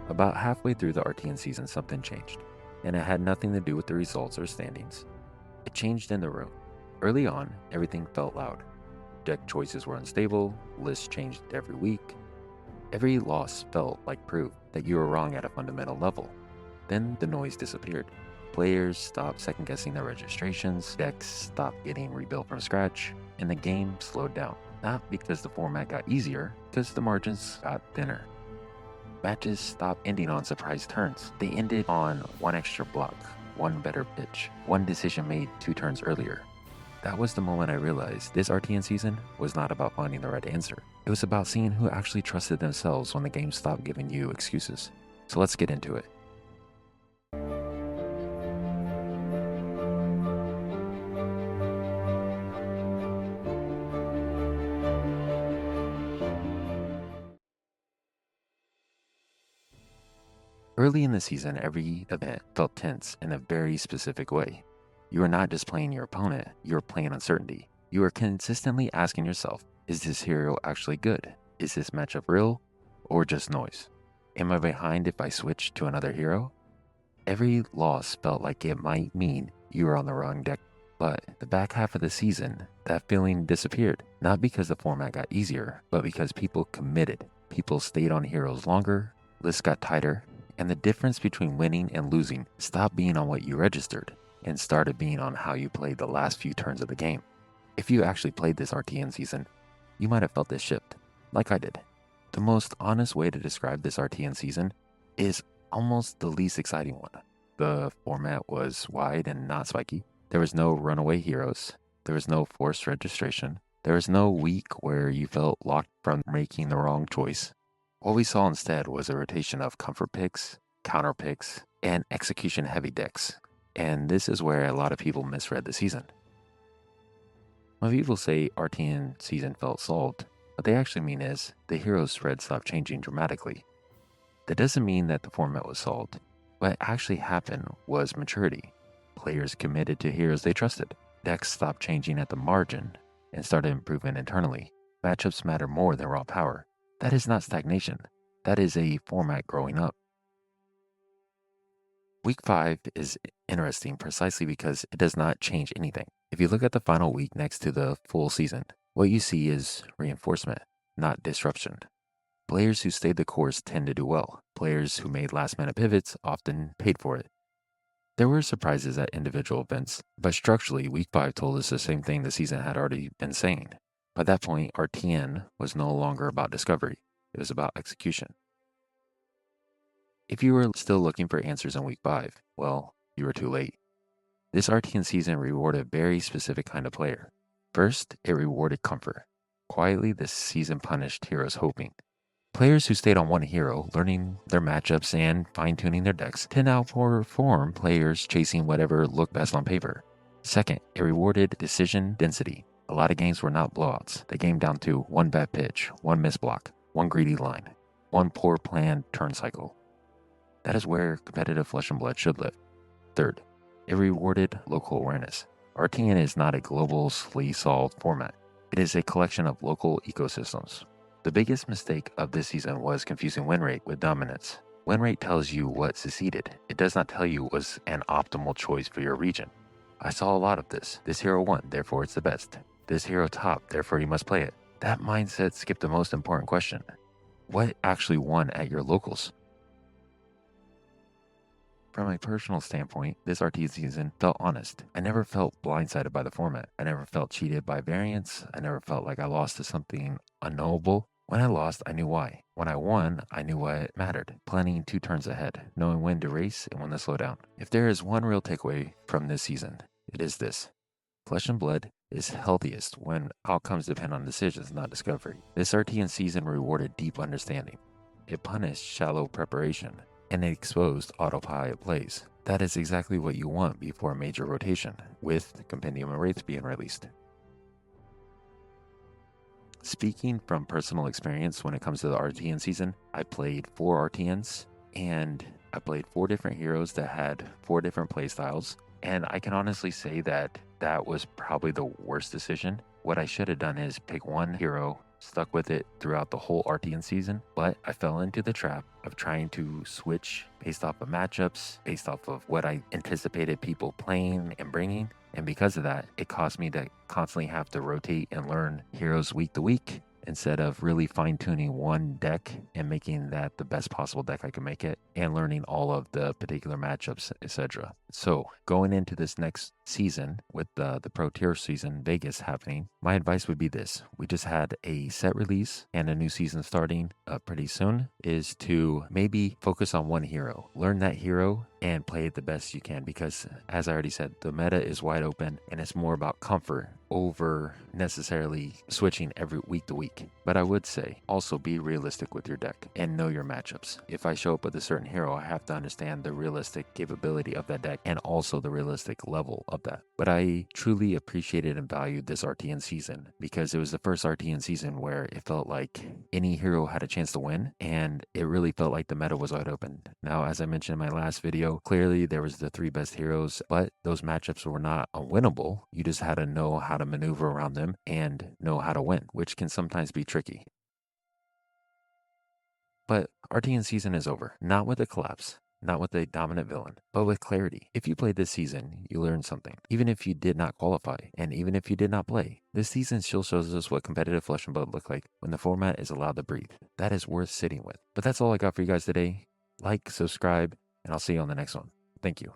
About halfway through the RTN season, something changed, and it had nothing to do with the results or standings. It changed in the room. Early on, everything felt loud. Deck choices were unstable, lists changed every week. Every loss felt like proof that you were wrong at a fundamental level. Then the noise disappeared. Players stopped second-guessing their registrations, decks stopped getting rebuilt from scratch, and the game slowed down. Not because the format got easier, because the margins got thinner. Matches stopped ending on surprise turns. They ended on one extra block, one better pitch, one decision made 2 turns earlier. That was the moment I realized this RTN season was not about finding the right answer. It was about seeing who actually trusted themselves when the game stopped giving you excuses. So let's get into it. Early in the season, every event felt tense in a very specific way. You were not just playing your opponent, you were playing uncertainty. You were consistently asking yourself, is this hero actually good? Is this matchup real or just noise? Am I behind if I switch to another hero? Every loss felt like it might mean you were on the wrong deck. But the back half of the season, that feeling disappeared. Not because the format got easier, but because people committed. People stayed on heroes longer, lists got tighter, and the difference between winning and losing stopped being on what you registered and started being on how you played the last few turns of the game. If you actually played this RTN season, you might have felt this shift, like I did. The most honest way to describe this RTN season is almost the least exciting one. The format was wide and not spiky. There was no runaway heroes. There was no forced registration. There was no week where you felt locked from making the wrong choice. What we saw instead was a rotation of comfort picks, counter picks, and execution heavy decks. And this is where a lot of people misread the season. When people say RTN season felt solved, what they actually mean is the hero spread stopped changing dramatically. That doesn't mean that the format was solved. What actually happened was maturity. Players committed to heroes they trusted. Decks stopped changing at the margin and started improving internally. Matchups matter more than raw power. That is not stagnation. That is a format growing up. Week 5 is interesting precisely because it does not change anything. If you look at the final week next to the full season, what you see is reinforcement, not disruption. Players who stayed the course tend to do well. Players who made last-minute pivots often paid for it. There were surprises at individual events, but structurally, Week 5 told us the same thing the season had already been saying. By that point, RTN was no longer about discovery. It was about execution. If you were still looking for answers in Week 5, well, you were too late. This RTN season rewarded a very specific kind of player. First, it rewarded comfort. Quietly, this season punished heroes hoping. Players who stayed on one hero, learning their matchups and fine-tuning their decks, tend to outperform players chasing whatever looked best on paper. Second, it rewarded decision density. A lot of games were not blowouts. They came down to one bad pitch, one missed block, one greedy line, one poor planned turn cycle. That is where competitive flesh and blood should live. Third, it rewarded local awareness. RTN is not a globally solved format. It is a collection of local ecosystems. The biggest mistake of this season was confusing win rate with dominance. Win rate tells you what succeeded. It does not tell you was an optimal choice for your region. I saw a lot of this. This hero won, therefore it's the best. This hero topped, therefore you must play it. That mindset skipped the most important question. What actually won at your locals? From a personal standpoint, this RT season felt honest. I never felt blindsided by the format. I never felt cheated by variance. I never felt like I lost to something unknowable. When I lost, I knew why. When I won, I knew what mattered. Planning 2 turns ahead, knowing when to race and when to slow down. If there is one real takeaway from this season, it is this. Flesh and blood is healthiest when outcomes depend on decisions, not discovery. This RTN season rewarded deep understanding. It punished shallow preparation, and it exposed autopilot plays. That is exactly what you want before a major rotation, with compendium and rates being released. Speaking from personal experience when it comes to the RTN season, I played 4 RTNs, and I played 4 different heroes that had 4 different playstyles, and I can honestly say that that was probably the worst decision. What I should have done is pick one hero stuck with it throughout the whole RTN season, but I fell into the trap of trying to switch based off of matchups, based off of what I anticipated people playing and bringing. And because of that, it caused me to constantly have to rotate and learn heroes week to week instead of really fine-tuning one deck and making that the best possible deck I could make it and learning all of the particular matchups, etc. So going into this next season with the Pro Tier season Vegas happening, my advice would be this. We just had a set release and a new season starting pretty soon, is to maybe focus on one hero. Learn that hero and play it the best you can, because as I already said, the meta is wide open and it's more about comfort over necessarily switching every week to week. But I would say also be realistic with your deck and know your matchups. If I show up with a certain hero, I have to understand the realistic capability of that deck and also the realistic level of that. But I truly appreciated and valued this RTN season because it was the first RTN season where it felt like any hero had a chance to win, and it really felt like the meta was wide open. Now, as I mentioned in my last video, clearly there was the 3 best heroes, but those matchups were not unwinnable. You just had to know how to maneuver around them and know how to win, which can sometimes be tricky. But RTN season is over, not with a collapse, not with a dominant villain, but with clarity. If you played this season, you learned something. Even if you did not qualify, and even if you did not play, this season still shows us what competitive Flesh and Blood look like when the format is allowed to breathe. That is worth sitting with. But that's all I got for you guys today. Like, subscribe, and I'll see you on the next one. Thank you.